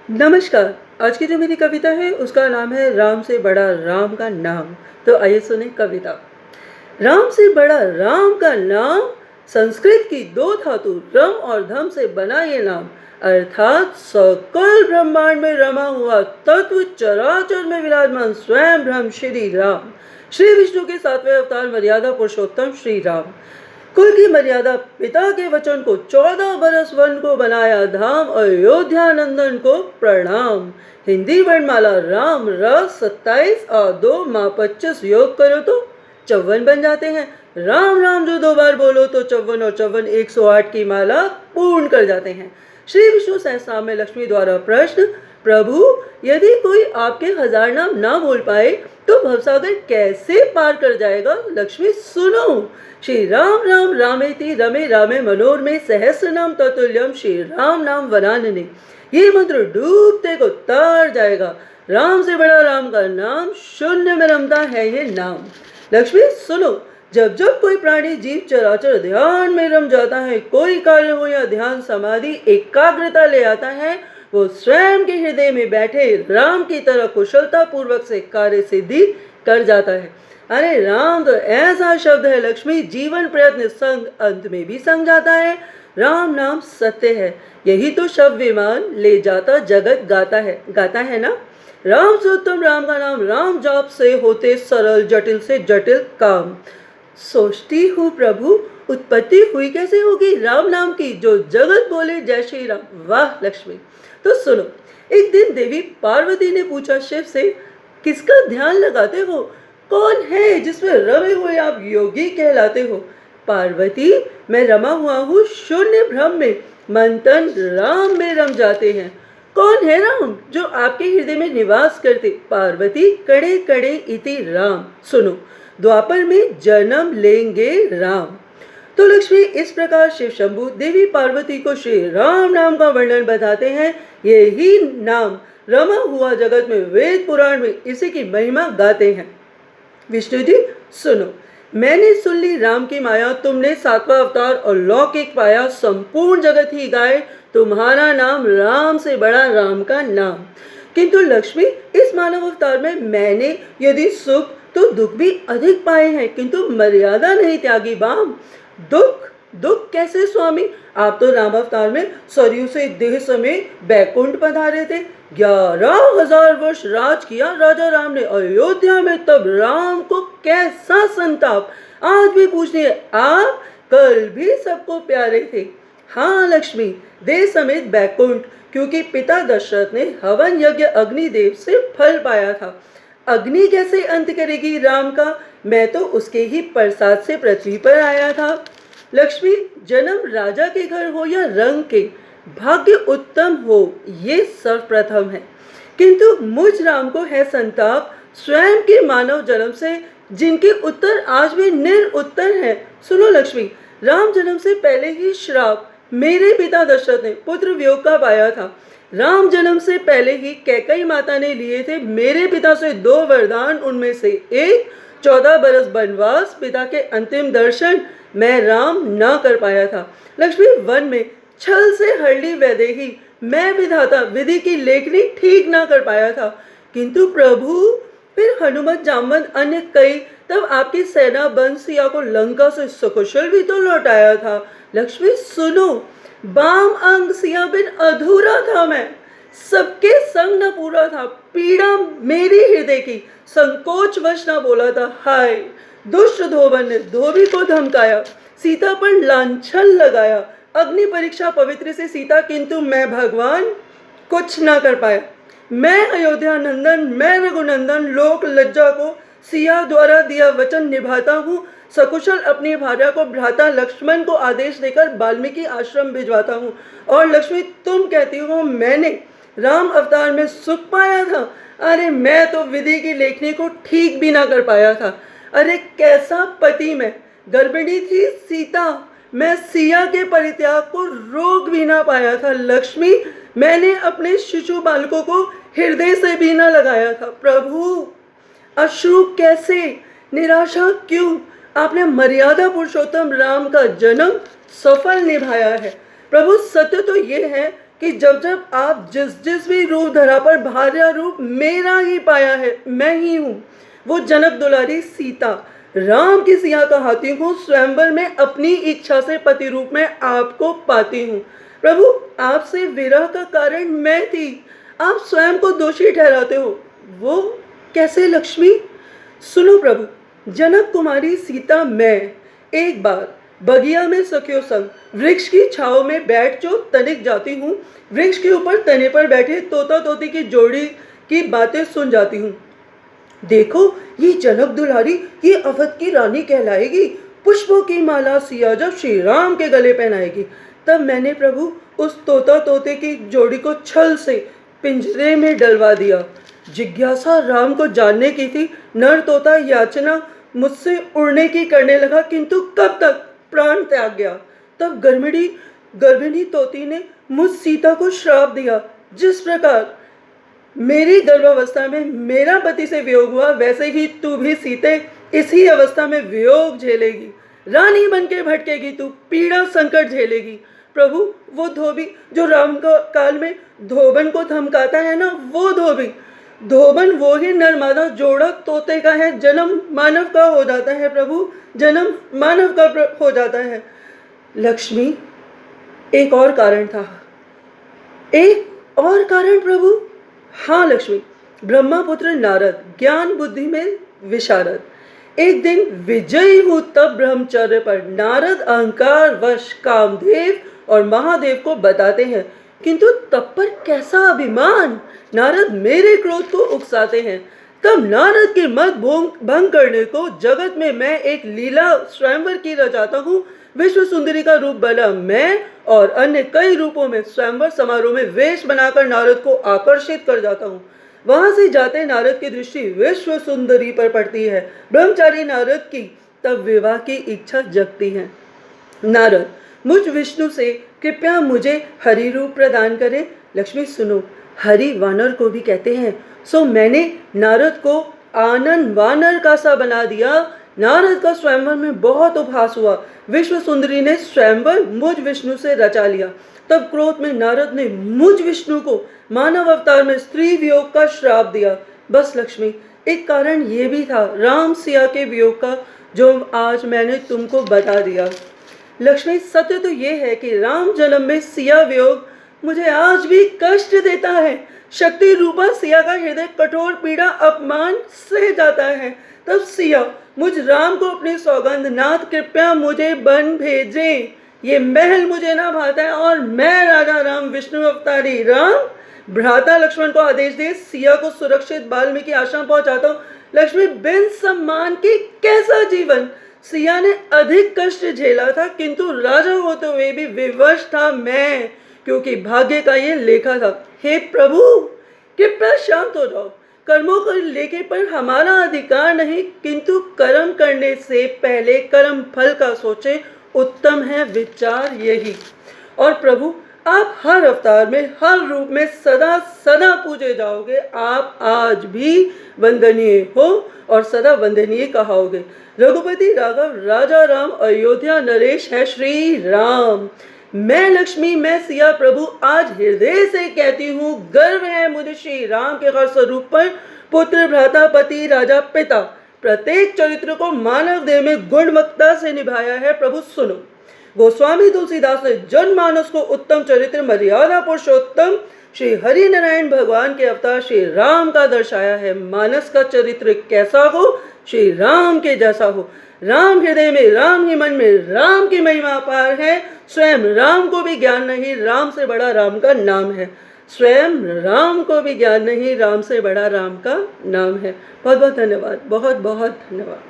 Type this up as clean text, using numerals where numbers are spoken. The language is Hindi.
नमस्कार। आज की जो मेरी कविता है उसका नाम है राम से बड़ा राम का नाम। तो आइए सुने कविता। राम से बड़ा राम का नाम, संस्कृत की दो धातु रम और धम से बना ये नाम, अर्थात सकल ब्रह्मांड में रमा हुआ तत्व चराचर में विराजमान स्वयं ब्रह्म श्री राम, श्री विष्णु के सातवें अवतार मर्यादा पुरुषोत्तम श्री राम। कुल की मर्यादा पिता के वचन को 14 बरस वन को बनाया धाम, अयोध्या नंदन को प्रणाम। हिंदी वर्णमाला राम रस 27 और 2 माँ 25 योग करो तो 54 बन जाते हैं। राम राम जो 2 बार बोलो तो 54 और 54 108 की माला पूर्ण कर जाते हैं। श्री विष्णु सहस्रनाम में लक्ष्मी द्वारा प्रश्न, प्रभु यदि कोई आपके 1000 नाम ना बोल पाए तो भवसागर कैसे पार कर जाएगा? लक्ष्मी सुनो, श्री राम राम रामेति रमे रामे मनोरमे सहस्र नाम ततुल्यम श्री राम नाम वरानने। ये मंत्र डूबते को तार जाएगा। राम से बड़ा राम का नाम, शून्य में रमता है ये नाम। लक्ष्मी सुनो, जब जब कोई प्राणी जीव चराचर ध्यान में रम जाता है, कोई कार्य हो या ध्यान समाधि एकाग्रता ले आता है, वो स्वयं के हृदय में बैठे राम की तरह कुशलता पूर्वक से कार्य सिद्धि कर जाता है। अरे राम तो ऐसा शब्द है लक्ष्मी, जीवन प्रयत्न संग अंत में भी संग जाता है। राम नाम सत्य है, यही तो शब्द विमान ले जाता जगत गाता है ना। राम से उत्तम राम का नाम, राम जाप से होते सरल जटिल से जटिल काम। सोचती हूँ प्रभु उत्पत्ति हुई कैसे होगी राम नाम की, जो जगत बोले जय श्री राम। वाह लक्ष्मी। तो सुनो, एक दिन देवी पार्वती ने पूछा शिव से, किसका ध्यान लगाते हो? कौन है जिसमें रमे हुए आप योगी कहलाते हो? पार्वती, मैं रमा हुआ हूँ शून्य भ्रम में, मन तन राम में रम जाते हैं। कौन है राम जो आपके हृदय में निवास करते? पार्वती, कड़े कड़े इति राम। सुनो, द्वापर में जन्म लेंगे राम। तो लक्ष्मी इस प्रकार शिव शंभु देवी पार्वती को श्री राम नाम का वर्णन बताते हैं। यही नाम रमा हुआ जगत में वेद पुराण में इसी की महिमा गाते हैं। विष्णु जी सुनो, मैंने सुन ली राम की माया, तुमने 7वां अवतार और लौकिक पाया, संपूर्ण जगत ही गाए तुम्हारा नाम, राम से बड़ा राम का नाम। किंतु लक्ष्मी, इस मानव अवतार में मैंने यदि सुख तो दुख भी अधिक पाए हैं, किंतु मर्यादा नहीं त्यागी बाम। दुख दुख कैसे स्वामी? आप तो राम अवतार में सरयू से देह समेत बैकुंठ पधारे थे। 11,000 वर्ष राज किया राजा राम ने अयोध्या में, तब राम को कैसा संताप। आज भी पूछनी है आप, कल भी सबको प्यारे थे। हाँ लक्ष्मी, देह समेत बैकुंठ, क्योंकि पिता दशरथ ने हवन यज्ञ अग्निदेव से फल पाया था। अग्नि कैसे अंत करेगी राम का? मैं तो उसके ही प्रसाद से पृथ्वी पर आया था। लक्ष्मी, जन्म राजा के घर हो या रंग के, भाग्य उत्तम हो ये सर्वप्रथम है, किंतु मुझ राम को है संताप स्वयं के मानव जन्म से, जिनके उत्तर आज भी निरुत्तर है। सुनो लक्ष्मी, राम जन्म से पहले ही श्राप मेरे पिता दशरथ ने पुत्र वियोग का पाया था। राम जन्म से पहले ही कैकई माता ने लिए थे मेरे पिता से 2 वरदान, उनमें से एक 14 बरस वनवास, पिता के अंतिम दर्शन मैं राम न कर पाया था। लक्ष्मी, वन में छल से हरली वैदेही, मैं विधाता विधि की लेखनी ठीक ना कर पाया था। किंतु प्रभु, फिर हनुमत जामवंत अन्य कई, तब आपकी सेना बंसिया को लंका से सकुशल भी तो लौटाया था। लक्ष्मी सुनो, बाम अंग सिया बिन अधूरा था मैं, सबके संग न पूरा था। पीड़ा मेरी हृदय की, संकोच वश न बोला था। हाय दुष्ट धोबन ने धोबी को धमकाया, सीता पर लांछन लगाया। अग्नि परीक्षा पवित्र से सीता, किंतु मैं भगवान कुछ ना कर पाया। मैं अयोध्या नंदन, मैं रघुनंदन, लोक लज्जा को सिया द्वारा दिया वचन निभाता हूँ। सकुशल अपनी भार्या को भ्राता लक्ष्मण को आदेश देकर वाल्मीकि आश्रम भिजवाता हूँ। और लक्ष्मी, तुम कहती हो मैंने राम अवतार में सुख पाया था। अरे मैं तो विधि की लेखनी को ठीक भी ना कर पाया था। अरे कैसा पति मैं, गर्भिणी थी सीता, मैं सिया के परित्याग को रोक भी ना पाया था। लक्ष्मी, मैंने अपने शिशु बालकों को हृदय से भी ना लगाया था। प्रभु, अश्रु कैसे, निराशा क्यों? आपने मर्यादा पुरुषोत्तम राम का जन्म सफल निभाया है। प्रभु, सत्य तो ये है कि जब जब आप जिस जिस भी रूप धरा पर भार्या रूप मेरा ही पाया है, मैं ही हूँ वो जनक दुलारी सीता, राम की सिया कहाती हूँ, स्वयंवर में अपनी इच्छा से पति रूप में आपको पाती हूँ। प्रभु, आपसे विरह का कारण मैं थी, आप स्वयं को दोषी ठहराते हो, वो कैसे लक्ष्मी? सुनो प्रभु, जनक कुमारी सीता मैं एक बार बगिया में सखियों संग वृक्ष की छाव में बैठ जो तनिक जाती हूँ, वृक्ष के ऊपर तने पर बैठे तोता तोती की जोड़ी की बातें सुन जाती हूँ। देखो, ये जनक दुलारी ये अवध की रानी कहलाएगी, पुष्पों की माला सिया जब श्री राम के गले पहनाएगी। तब मैंने प्रभु उस तोता तोते की जोड़ी को छल से पिंजरे में डलवा दिया। जिज्ञासा राम को जानने की थी, नर तोता याचना मुझसे उड़ने की करने लगा, किंतु कब तक प्राण त्याग गया। तब गर्भिणी तोती ने मुझ सीता को श्राप दिया, जिस प्रकार मेरी गर्भावस्था में मेरा पति से वियोग हुआ, वैसे ही तू भी सीते इसी अवस्था में वियोग झेलेगी, रानी बनके भटकेगी, तू पीड़ा संकट झेलेगी। प्रभु, वो धोबी जो राम काल में धोबन को धमकाता है ना, वो धोबन वो ही नरमादा जोड़ा तोते का है, जन्म मानव का हो जाता है प्रभु, जन्म मानव का हो जाता है। लक्ष्मी, एक और कारण था, एक और कारण प्रभु। हाँ लक्ष्मी, ब्रह्मपुत्र नारद ज्ञान बुद्धि में विशारद, एक दिन विजयी हूँ तब ब्रह्मचर्य पर, नारद अहंकार वश कामदेव और महादेव को बताते हैं, किंतु तब पर कैसा अभिमान, नारद मेरे क्रोध को उकसाते हैं। तब नारद के मत भंग करने को जगत में मैं एक लीला स्वयंवर की रचाता हूँ, विश्व सुंदरी का रूप बना मैं और अन्य कई रूपों में स्वयंवर समारोह में वेश बनाकर नारद को आकर्षित कर जाता हूँ। वहां से जाते नारद की दृष्टि विश्व सुंदरी पर पड़ती है। ब्रह्मचारी नारद की तब विवाह की इच्छा जगती है। नारद, मुझ विष्णु से कृपया मुझे हरि रूप प्रदान करें। लक्ष्मी सुनो, हरि वानर को भी कहते हैं, सो मैंने नारद को आनंद वानर का सा बना दिया। नारद का स्वयंवर में बहुत उपहास हुआ, विश्व सुंदरी ने स्वयंवर मुझ विष्णु से रचा लिया। तब क्रोध में नारद ने मुझ विष्णु को मानव अवतार में स्त्री वियोग का श्राप दिया। बस लक्ष्मी, एक कारण ये भी था राम सिया के वियोग का, जो आज मैंने तुमको बता दिया। लक्ष्मी, सत्य तो ये है कि राम जन्म में सिया वियोग मुझे आज भी कष्ट देता है। शक्ति रूपा सिया का हृदय कठोर पीड़ा अपमान सह जाता है। तब सिया मुझ राम को अपनी सौगंध, नाथ कृपया मुझे बन भेजे, ये महल मुझे ना भाता है और मैं राजा राम विष्णु अवतारी राम भ्राता लक्ष्मण को आदेश दे सिया को सुरक्षित वाल्मीकि आश्रम पहुंचाता हूँ। लक्ष्मी, बिन सम्मान के कैसा जीवन। सिया ने अधिक कष्ट झेला था, किंतु राजा होते हुए भी विवश था मैं, क्योंकि भाग्य का ये लेखा था। हे प्रभु, कृपया शांत हो जाओ। कर्मों को लेके पर हमारा अधिकार नहीं, किंतु कर्म करने से पहले कर्म फल का सोचें, उत्तम है विचार यही। और प्रभु, आप हर अवतार में हर रूप में सदा सदा पूजे जाओगे। आप आज भी वंदनीय हो और सदा वंदनीय कहाओगे। रघुपति राघव राजा राम अयोध्या नरेश है श्री राम। मैं लक्ष्मी, मैं सिया प्रभु आज हृदय से कहती हूँ, गर्व है मुझे श्री राम के हर स्वरूप पर। पुत्र, भ्राता, पति, राजा, पिता, प्रत्येक चरित्र को मानव देह में गुणवत्ता से निभाया है। प्रभु सुनो, गोस्वामी तुलसीदास ने जनमानस को उत्तम चरित्र मर्यादा पुरुषोत्तम श्री हरि नारायण भगवान के अवतार श्री राम का दर्शाया है। मानस का चरित्र कैसा हो, श्री राम के जैसा हो। राम हृदय में, राम ही मन में, राम की महिमा अपार है। स्वयं राम को भी ज्ञान नहीं, राम से बड़ा राम का नाम है। स्वयं राम को भी ज्ञान नहीं, राम से बड़ा राम का नाम है। बहुत बहुत धन्यवाद, बहुत बहुत धन्यवाद।